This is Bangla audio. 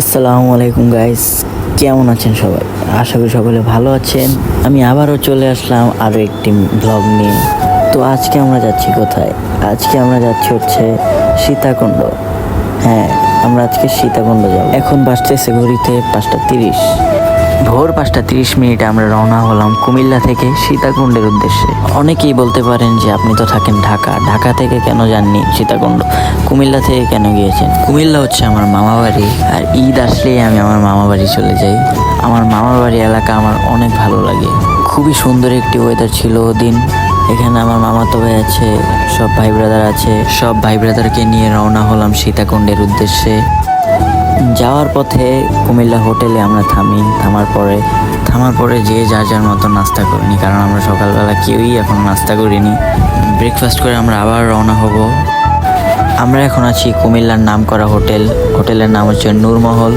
আসসালামু আলাইকুম গাইস, কেমন আছেন সবাই? আশা করি সকলে ভালো আছেন। আমি আবারও চলে আসলাম আরও একটি ব্লগ নিয়ে। তো আজকে আমরা যাচ্ছি কোথায়? আজকে আমরা যাচ্ছি হচ্ছে সীতাকুণ্ড। হ্যাঁ, আমরা আজকে সীতাকুণ্ড যাব। এখন বাজতেছে ঘড়িতে 5:30। ভোর 5:30 আমরা রওনা হলাম কুমিল্লা থেকে সীতাকুণ্ডের উদ্দেশ্যে। অনেকেই বলতে পারেন যে আপনি তো থাকেন ঢাকা থেকে কেন যাননি সীতাকুণ্ড? কুমিল্লা থেকে কেন গিয়েছেন? কুমিল্লা হচ্ছে আমার মামা বাড়ি, আর ঈদ আসলেই আমি আমার মামা বাড়ি চলে যাই। আমার মামার বাড়ি এলাকা আমার অনেক ভালো লাগে। খুবই সুন্দর একটি ওয়েদার ছিল ওদিন। এখানে আমার মামাতো ভাই আছে, সব ভাই ব্রাদার আছে। সব ভাই ব্রাদারকে নিয়ে রওনা হলাম সীতাকুণ্ডের উদ্দেশ্যে। যাওয়ার পথে কুমিল্লা হোটেলে আমরা থামার পরে যে যার যার মতো নাস্তা করিনি, কারণ আমরা সকালবেলা কেউই এখন নাস্তা করিনি। ব্রেকফাস্ট করে আমরা আবার রওনা হব। আমরা এখন আছি কুমিল্লার নামকরা হোটেলের নাম হচ্ছে নূরমহল।